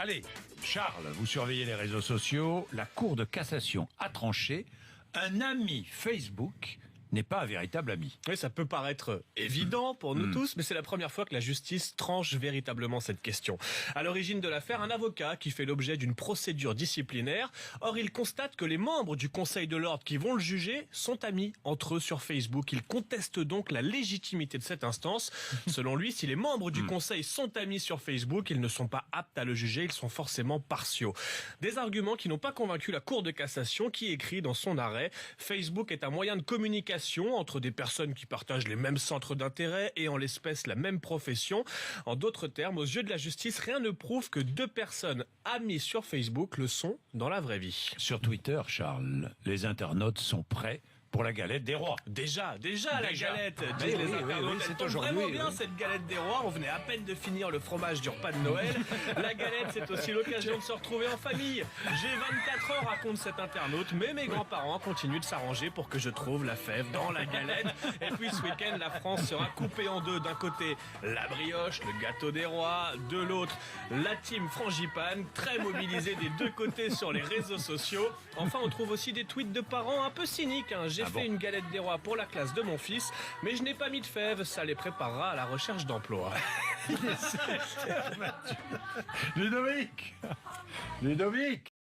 Allez, Charles, vous surveillez les réseaux sociaux. La Cour de cassation a tranché. Un ami Facebook n'est pas un véritable ami. Oui, ça peut paraître évident pour nous tous, mais c'est la première fois que la justice tranche véritablement cette question. À l'origine de l'affaire, un avocat qui fait l'objet d'une procédure disciplinaire. Or, il constate que les membres du Conseil de l'ordre qui vont le juger sont amis entre eux sur Facebook. Il conteste donc la légitimité de cette instance. Selon lui, si les membres du Conseil sont amis sur Facebook, ils ne sont pas aptes à le juger, ils sont forcément partiaux. Des arguments qui n'ont pas convaincu la Cour de cassation qui écrit dans son arrêt « Facebook est un moyen de communication entre des personnes qui partagent les mêmes centres d'intérêt et en l'espèce la même profession. En d'autres termes, aux yeux de la justice, rien ne prouve que deux personnes amies sur Facebook le sont dans la vraie vie. » Sur Twitter, Charles, les internautes sont prêts pour la galette des rois. Déjà la galette. Oui, Les oui, internautes, c'est elle tombe aujourd'hui, vraiment bien oui. cette galette des rois. On venait à peine de finir le fromage du repas de Noël. La galette, c'est aussi l'occasion de se retrouver en famille. J'ai 24 ans, raconte cet internaute, mais mes grands-parents continuent de s'arranger pour que je trouve la fève dans la galette. Et puis ce week-end, la France sera coupée en deux. D'un côté, la brioche, le gâteau des rois. De l'autre, la team frangipane, très mobilisée des deux côtés sur les réseaux sociaux. Enfin, on trouve aussi des tweets de parents un peu cyniques. J'ai fait une galette des rois pour la classe de mon fils, mais je n'ai pas mis de fèves, ça les préparera à la recherche d'emploi. Ludovic